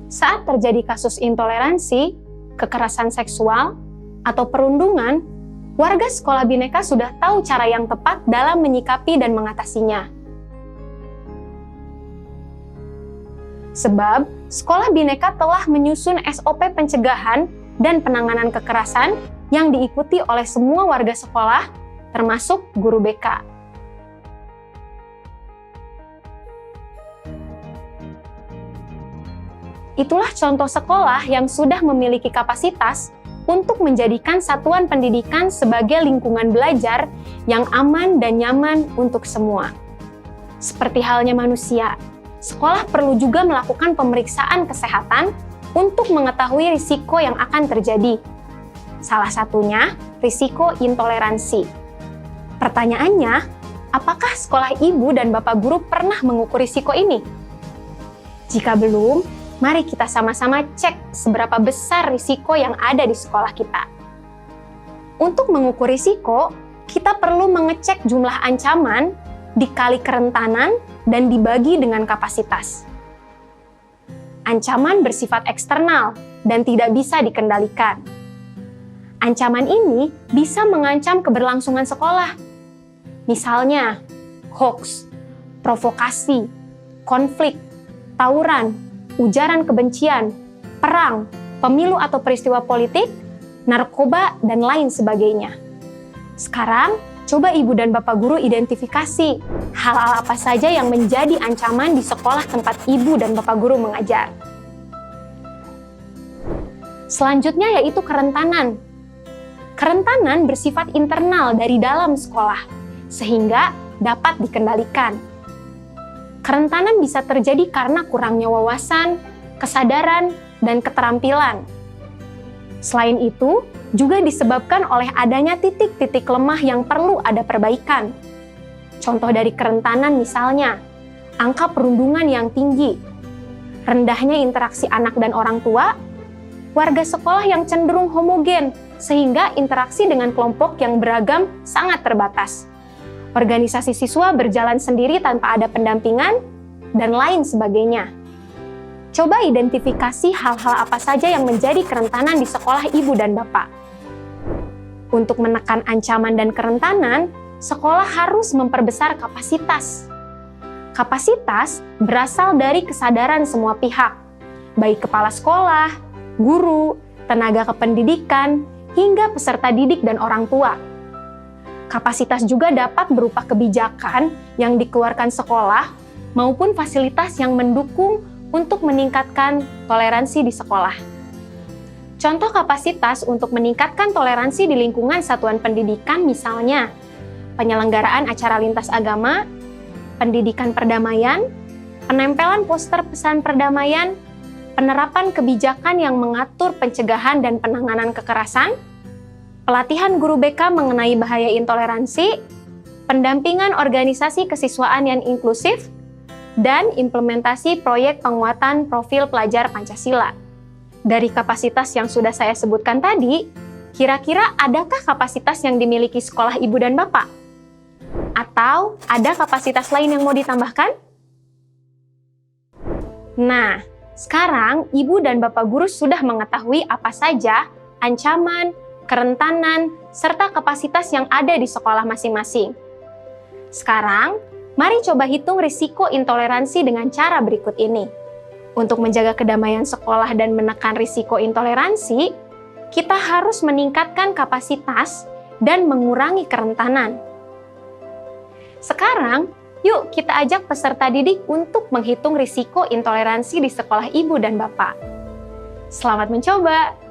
Saat terjadi kasus intoleransi, kekerasan seksual, atau perundungan, warga Sekolah Bhinneka sudah tahu cara yang tepat dalam menyikapi dan mengatasinya. Sebab, Sekolah Bhinneka telah menyusun SOP pencegahan dan penanganan kekerasan yang diikuti oleh semua warga sekolah, termasuk guru BK. Itulah contoh sekolah yang sudah memiliki kapasitas untuk menjadikan satuan pendidikan sebagai lingkungan belajar yang aman dan nyaman untuk semua. Seperti halnya manusia, sekolah perlu juga melakukan pemeriksaan kesehatan untuk mengetahui risiko yang akan terjadi. Salah satunya, risiko intoleransi. Pertanyaannya, apakah sekolah ibu dan bapak guru pernah mengukur risiko ini? Jika belum, mari kita sama-sama cek seberapa besar risiko yang ada di sekolah kita. Untuk mengukur risiko, kita perlu mengecek jumlah ancaman dikali kerentanan dan dibagi dengan kapasitas. Ancaman bersifat eksternal dan tidak bisa dikendalikan. Ancaman ini bisa mengancam keberlangsungan sekolah. Misalnya, hoaks, provokasi, konflik, tawuran, ujaran kebencian, perang, pemilu atau peristiwa politik, narkoba, dan lain sebagainya. Sekarang, coba ibu dan bapak guru identifikasi hal-hal apa saja yang menjadi ancaman di sekolah tempat ibu dan bapak guru mengajar. Selanjutnya yaitu kerentanan. Kerentanan bersifat internal dari dalam sekolah, sehingga dapat dikendalikan. Kerentanan bisa terjadi karena kurangnya wawasan, kesadaran, dan keterampilan. Selain itu, juga disebabkan oleh adanya titik-titik lemah yang perlu ada perbaikan. Contoh dari kerentanan misalnya, angka perundungan yang tinggi, rendahnya interaksi anak dan orang tua, warga sekolah yang cenderung homogen, sehingga interaksi dengan kelompok yang beragam sangat terbatas. Organisasi siswa berjalan sendiri tanpa ada pendampingan, dan lain sebagainya. Coba identifikasi hal-hal apa saja yang menjadi kerentanan di sekolah ibu dan bapak. Untuk menekan ancaman dan kerentanan, sekolah harus memperbesar kapasitas. Kapasitas berasal dari kesadaran semua pihak, baik kepala sekolah, guru, tenaga kependidikan, hingga peserta didik dan orang tua. Kapasitas juga dapat berupa kebijakan yang dikeluarkan sekolah maupun fasilitas yang mendukung untuk meningkatkan toleransi di sekolah. Contoh kapasitas untuk meningkatkan toleransi di lingkungan satuan pendidikan misalnya penyelenggaraan acara lintas agama, pendidikan perdamaian, penempelan poster pesan perdamaian, penerapan kebijakan yang mengatur pencegahan dan penanganan kekerasan, pelatihan guru BK mengenai bahaya intoleransi, pendampingan organisasi kesiswaan yang inklusif, dan implementasi proyek penguatan profil pelajar Pancasila. Dari kapasitas yang sudah saya sebutkan tadi, kira-kira adakah kapasitas yang dimiliki sekolah ibu dan bapak? Atau ada kapasitas lain yang mau ditambahkan? Nah, sekarang ibu dan bapak guru sudah mengetahui apa saja ancaman, kerentanan, serta kapasitas yang ada di sekolah masing-masing. Sekarang, mari coba hitung risiko intoleransi dengan cara berikut ini. Untuk menjaga kedamaian sekolah dan menekan risiko intoleransi, kita harus meningkatkan kapasitas dan mengurangi kerentanan. Sekarang, yuk kita ajak peserta didik untuk menghitung risiko intoleransi di sekolah ibu dan bapak. Selamat mencoba!